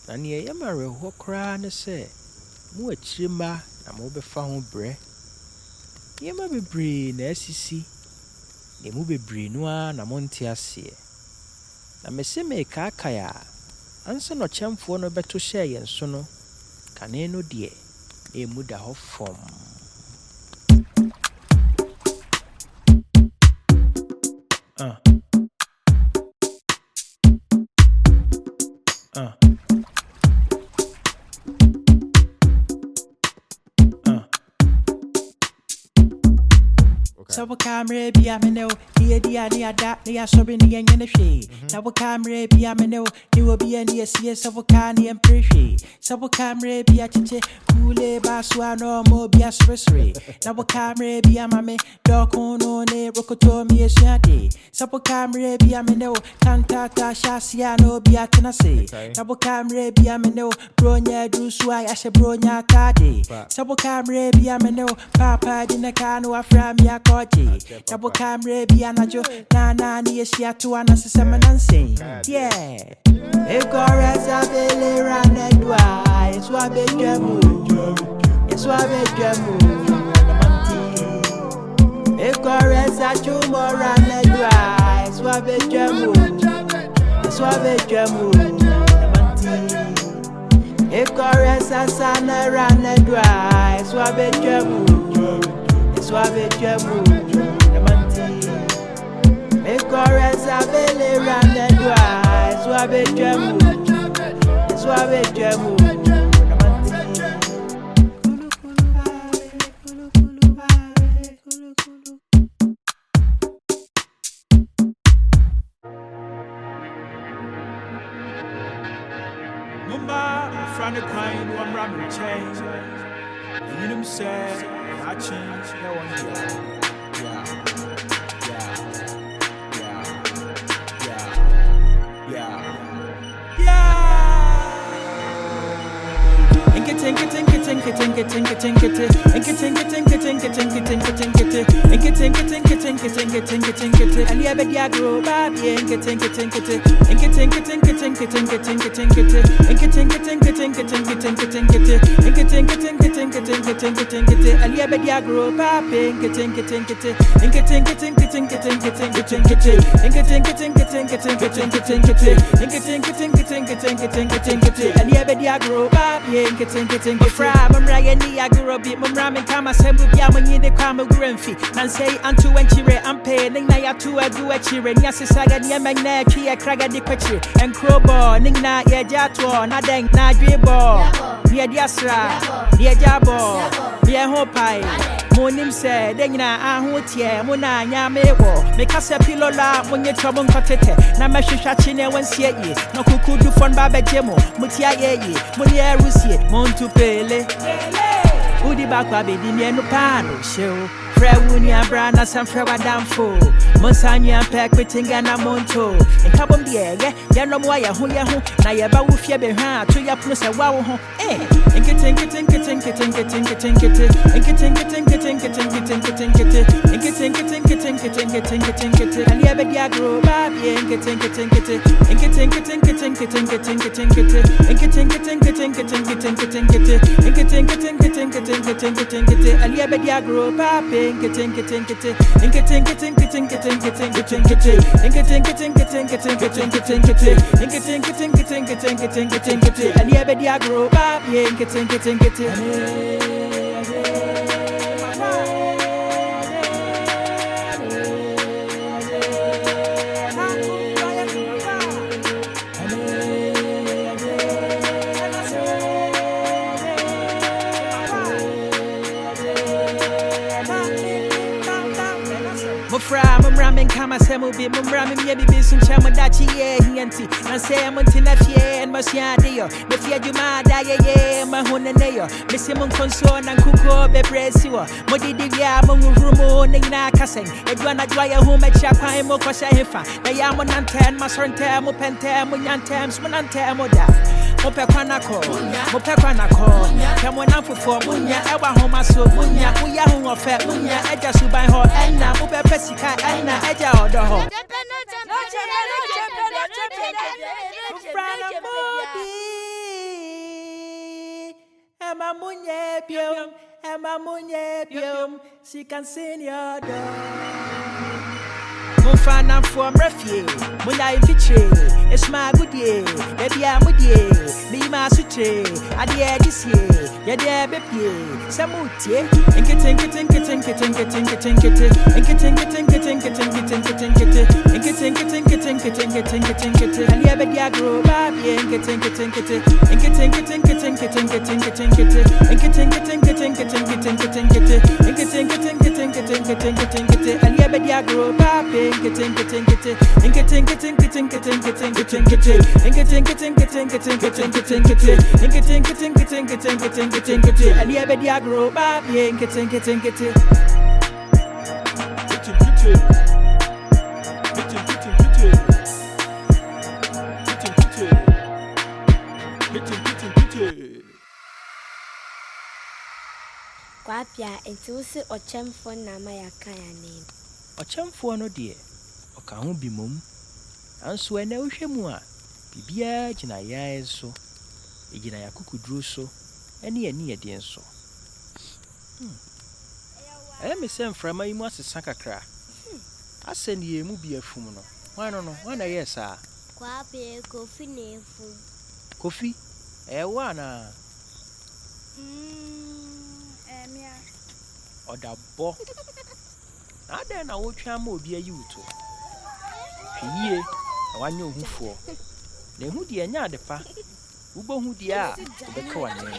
Nani ya awerɛhoɔ koraa ne sɛ mo akyire mma na mobɛfa ho brɛ. Nneɛma bebree na asisi. Ne mu bebree no a na monte aseɛ. Na mesee mekaekae a ansa na ɔkyɛmfoɔ no bɛto hyɛɛ yɛn so no, Kanee no deɛ na emu da hɔ fam. So Wokae mmerɛ bi a meneo yɛdi yɛada yɛasɔre yɛnwene hwee. Na Wokae mmerɛ bi a meneo obiara asie so Wokae yɛnpere hwee. So Wokae mmerɛ bi a Kyekye-kule baaso ano obiara sere. Na Wokae mmerɛ bi a Maame Dɔkono ne rokoto ade. So Wokae mmerɛ bi a meneo kantata hyɛɛ aseɛ no obiara tena se. Na Wokae mmerɛ bi a meneo bronya dusu a yɛahyɛ bronya atade. So Wokae mmerɛ bi a meneo papa di ne ka no afra mi akɔ. Na Wokae mmerɛ bi anajo na ni yɛhyia to anasesɛ menansen. Yeah. Ekoresa bele ranedwa Yeswa bejemu Namanti. Ekoresa chumo ranedwa Yeswa bejemu Namanti. Ekoresa sana ranedwa Yeswa bejemu Namanti. Ekoresa bele ranedwa Yeswa bejemu Mumba, from the kind one ramen change. You know, say, I change, no one I grew up with Ramen Kama Sembu Yamani the Kama Grenfi. Nansay Antu and Chire and Pay, Nina to a do a chire, Yasaga Yamana, Chia Kraga de Petri, and Crowbar, Nina Yajato, Nadang, Nadribo, Yadiasra, Yajabo, Yahopai. Monim said, Dena, Ahotia, Mona, Yamewo, make us a pillow la when you're trouble cotete. Namashachine when see ye, no cuckoo to fun Baba Jemo, Mutia ye, Munia Rusi, Montupele. Udi bakwa bedi ni enu pano show. Frewunia brana san frewa damfo. Monsanya pek bitinga na monto. Nkabom diege, yanom wa ya hu na yeba wufie be ha to ya pno se wa wo ho. Nketenkete. Ali ebe dia grow ba bi nketenkete. Ali ebe dia grow ba bi nketenkete. Ali ebe dia grow ba bi nketenkete. Ramen Kama Semu be Mumramin Yabi some Chamadachi, Yanti, and say I'm Montinafie and Masiadio, the Fiajuma Daya, Mahonaneo, Missimum Conson and Kuko Bebresiwa, Modidia, Mungurumo, Nina Cassing, Edwana Dwyer whom at Chapa Mokosha Hefa, the Yamonantan, Masontam, Mopentem, Munantem, Munantem, Moda. Mopekwanako, Kamwana for Munya, Ewa Homa so Munya, Uya Hung of Fat Munya, Eja Subai Ho, Enna, Mopepesica, Enna, Eja or the Ho. Emma Munye Bium, Emma Munye Bium, she can sing your door. Mufana for Murphy, Muna Vitre, it's my good year, baby, I'm with you, me, my sutre, I dare this year, yada, baby, Samuti, and getting, and yeah, but yeah, grow up, yeah, and getting, Kwapia, enti wo se ɔkyɛmfoɔ na ma yɛaka ya name. ɔkyɛmfoɔ no deɛ ɔka ho bi mom anso ɛnɛ wohwɛ mu a biribiara gyina yɛn so ɛgyina yɛakokoduro so ɛne yɛne yɛdeɛ nso ɛyɛ me sɛ mframa yi mu asesa kakra asɛ ne yɛn mu bi afum no hwan na ɛyɛ saa Kwapia, kofi na efum. kofi ɛyɛ wo anaa ɔdabɔ na adɛn na wotwa ma obi ayi wo to hwee na wanyɛ ohufoɔ na ehu deɛ ɛnyɛ ade pa wobɛhu deɛ a wobɛka w'anan